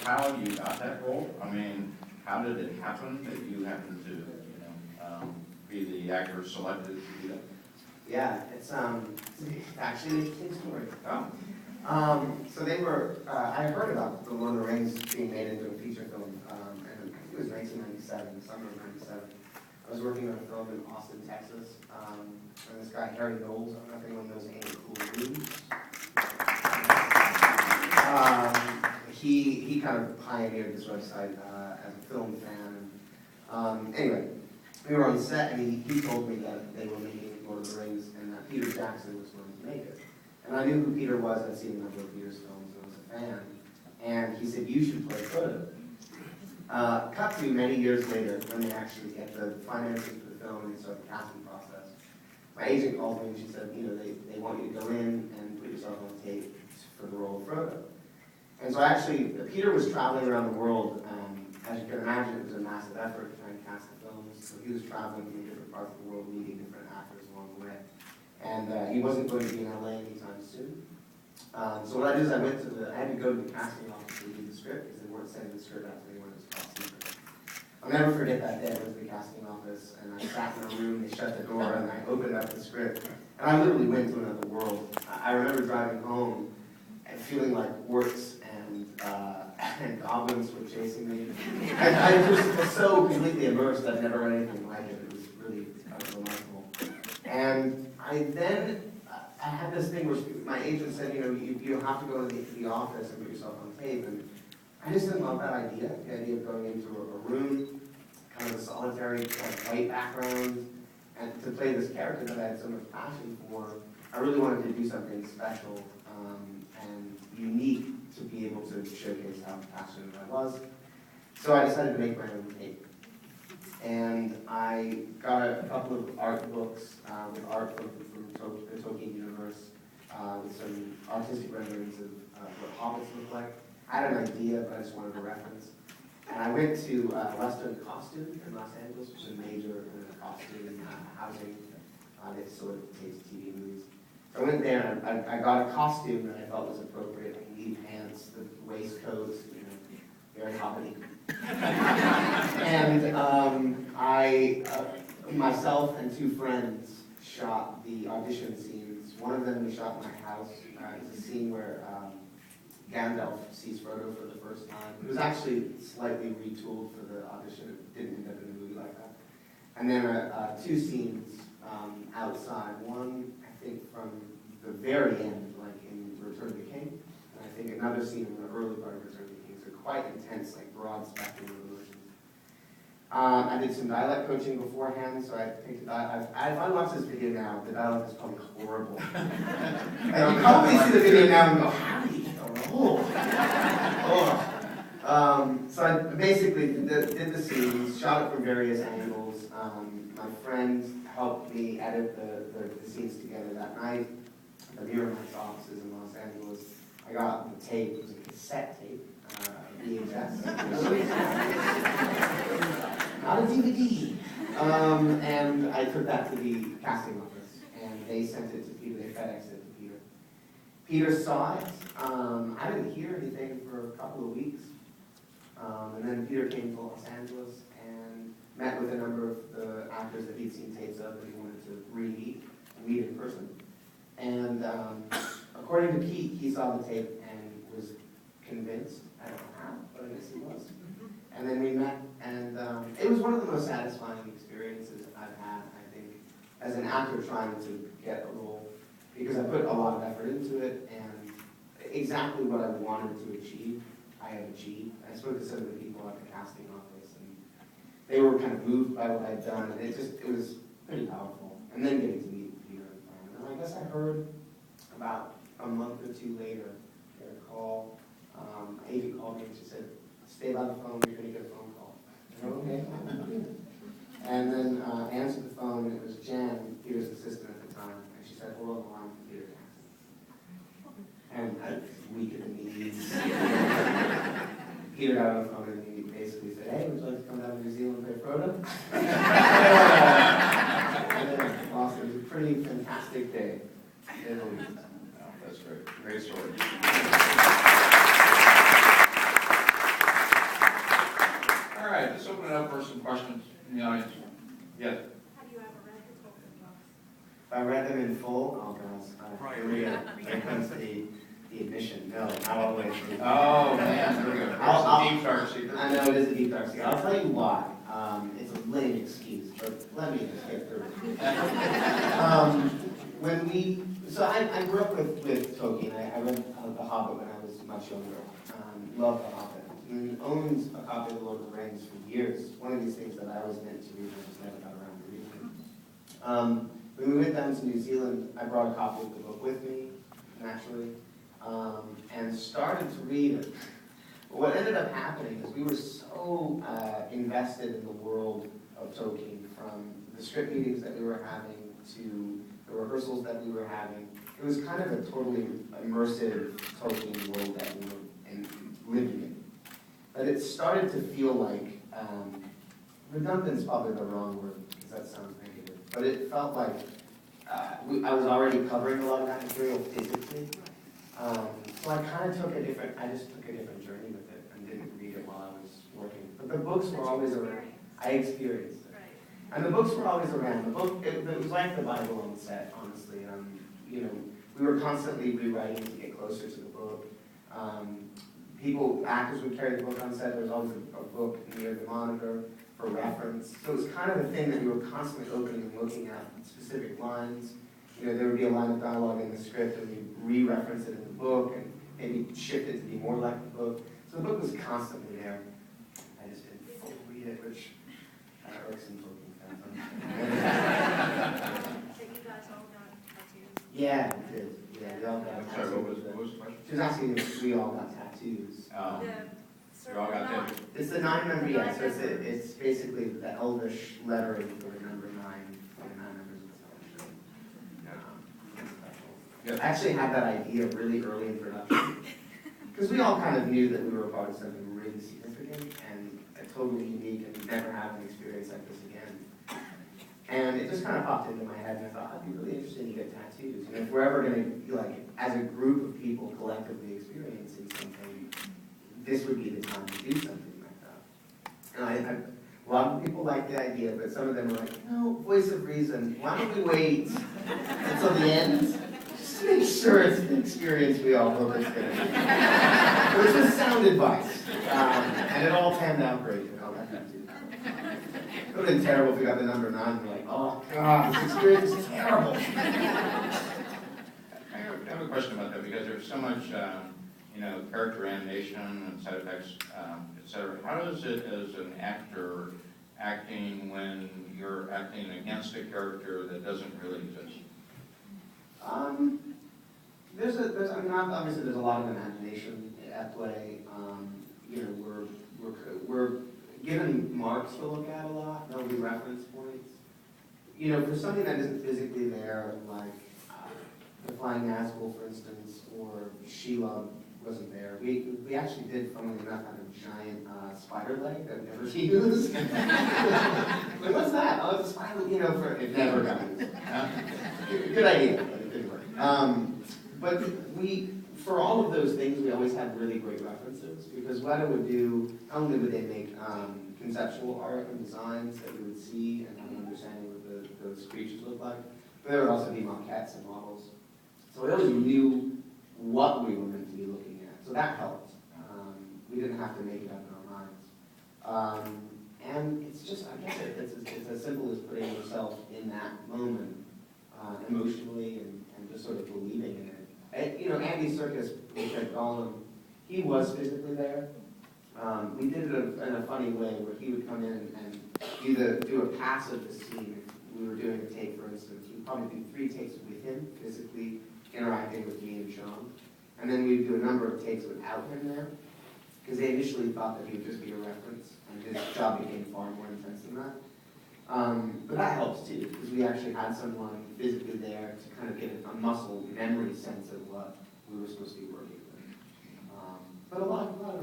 how you got that role? I mean, how did it happen that you happened to, be the actor selected to do that? Yeah, it's actually an interesting story. Oh, So they were, I heard about the Lord of the Rings being made into a feature film, and I think it was 1997, summer of 97. I was working on a film in Austin, Texas, and this guy, Harry Knowles, I don't know if anyone knows Ain't It Cool News. He kind of pioneered this website as a film fan. Anyway, we were on set, and he told me that they were making Lord of the Rings, and that Peter Jackson was going to make it. And I knew who Peter was. I'd seen a number of Peter's films, and I was a fan. And he said, "You should play Frodo." Cut to many years later, when they actually get the financing for the film and they start the casting process. My agent called me and she said, they want you to go in and put yourself on tape for the role of Frodo. And so Peter was traveling around the world. As you can imagine, it was a massive effort to try and cast the films. So he was traveling in different parts of the world, meeting different actors along the way. And he wasn't going to be in LA anytime soon. So what I did is I had to go to the casting office to read the script, because they weren't sending the script out to anyone. It was top secret. I'll never forget that day. I went to the casting office, and I sat in a room, they shut the door, and I opened up the script. And I literally went to another world. I remember driving home and feeling like orcs and goblins were chasing me. I just was so completely immersed. I'd never read anything like it. It was really remarkable. And I had this thing where my agent said, you have to go to the office and put yourself on tape. And I just didn't love that idea, the idea of going into a room, kind of a solitary, white background, and to play this character that I had so much passion for. I really wanted to do something special and unique to be able to showcase how passionate I was. So I decided to make my own tape. And I got a couple of art books with art from the Tolkien universe, with some artistic renderings of what hobbits look like. I had an idea, but I just wanted a reference. And I went to Western Costume in Los Angeles, which is a major costume housing. They sort of takes TV movies. So I went there and I got a costume that I thought was appropriate. Like neat pants, the waistcoats, very hobbity. And myself and two friends shot the audition scenes. One of them we shot in my house. It's a scene where Gandalf sees Frodo for the first time. It was actually slightly retooled for the audition. It didn't end up in the movie like that. And then two scenes outside. One, I think, from the very end, like in Return of the King. And I think another scene in the early part of Return of the King. So quite intense, like broad spectrum of emotions. I did some dialect coaching beforehand, so I picked a dialect. If I watch this video now, the dialect is probably horrible. And you probably see the video now and go, how did he get the role? So I basically did the scenes, shot it from various angles. My friend helped me edit the scenes together that night. The Miramax offices in Los Angeles. I got the tape, it was a cassette tape, VHS. Not a DVD. And I took that to the casting office, and they sent it to Peter. They FedExed it to Peter. Peter saw it. I didn't hear anything for a couple of weeks. And then Peter came to Los Angeles and met with a number of the actors that he'd seen tapes of that he wanted to meet in person. And according to Pete, he saw the tape and was convinced. I don't know how, but I guess he was. And then we met, and it was one of the most satisfying experiences I've had, I think, as an actor trying to get a role, because I put a lot of effort into it, and exactly what I wanted to achieve, I have achieved. I spoke to some of the people at the casting office, and they were kind of moved by what I'd done, and it was pretty powerful. And then getting to meet Peter. And I guess I heard about a month or two later, I got a call. My agent called me and she said, "Stay by the phone, you're going to get a phone call." I said, "Okay." And then answered the phone, and it was Jan, Peter's assistant at the time, and she said, "Hold on the line for Peter Jackson." And I was weak at the knees. Peter got on the phone and he basically said, "Hey, would you like to come down to New Zealand and play Frodo?" And then Austin, it was a pretty fantastic day. That's great. Great story. read them in full. Oh, gosh. Here we go. Here comes the admission. No, not all the way through. Oh, man, there we go. There's a deep dark secret. I know it is a deep dark secret. I'll tell you why. It's a lame excuse, but let me just get through it. I grew up with Tolkien. I read The Hobbit when I was much younger. Loved The Hobbit. And owned a copy of The Lord of the Rings for years. One of these things that I was meant to read, I just never got around to reading. When we went down to New Zealand, I brought a copy of the book with me, naturally, and started to read it. But what ended up happening is we were so invested in the world of Tolkien, from the script meetings that we were having to the rehearsals that we were having. It was kind of a totally immersive Tolkien world that we were living in. But it started to feel like, redundant is probably the wrong word, because that sounds negative, but it felt like I was already covering a lot of that material physically. So I kind of took a different journey with it and didn't read it while I was working. But the books were always around. I experienced it. And the books were always around. The book, it was like the Bible on set, honestly. We were constantly rewriting to get closer to the book. Actors would carry the book on set. There was always a book near the monitor for reference. So it was kind of a thing that we were constantly opening and looking at specific lines. There would be a line of dialogue in the script, and we'd re-reference it in the book, and maybe shift it to be more like the book. So the book was constantly there. I just didn't fully read it, which kind of irks some Tolkien fans. So you guys all got tattoos? Yeah, we did. Yeah, we all got I'm tattoos. sorry, what was the question? She was asking if we all got tattoos. You all got tattoos? It's the 9 number, yeah. So it's basically the Elvish lettering for the number 9, for the 9 numbers of the Yeah. I actually had that idea really early in production, because we all kind of knew that we were a part of something really significant and totally unique, and never have an experience like this again. And it just kind of popped into my head, and I thought, I'd be really interested to get tattoos. If we're ever going to, as a group of people collectively experiencing something, this would be the time to do something like that. And a lot of people like the idea, but some of them were like, no, voice of reason, why don't we wait until the end? Just to make sure it's the experience we all hope it's going to be. Which was sound advice. And it all panned out great. And all that kind of too. It would have been terrible if we got the number 9 and we're like, oh God, this experience is terrible. I have a question about that, because there's so much, character animation and side effects, et cetera. How does it, as an actor, acting when you're acting against a character that doesn't really exist? Obviously there's a lot of imagination at play. We're given marks to look at a lot. There'll be reference points. For something that isn't physically there, like the Flying Nazgul, for instance, or Sheila wasn't there. We actually did, funnily enough, have a giant spider leg that we never used. Like, what's that? Oh, it's a spider, it never got used. Good idea, but it didn't work. But for all of those things, we always had really great references, because Weta would do, not only would they make conceptual art and designs that you would see and have an understanding of what those creatures look like, but there would also be maquettes and models. So we always knew what we were meant to be looking at, so that helped. We didn't have to make it up in our minds. And it's just, I guess it's as simple as putting yourself in that moment, emotionally, and just sort of believing in it. Andy Serkis, who played Gollum, he was physically there. We did it in a funny way, where he would come in and do a pass of the scene. If we were doing a take, for instance, we'd probably do 3 takes with him, physically interacting with me and Sean. And then we'd do a number of takes without him there, because they initially thought that he would just be a reference, and his job became far more intense than that. But that helps too, because we actually had someone physically there to kind of get a muscle memory sense of what we were supposed to be working with. But a lot of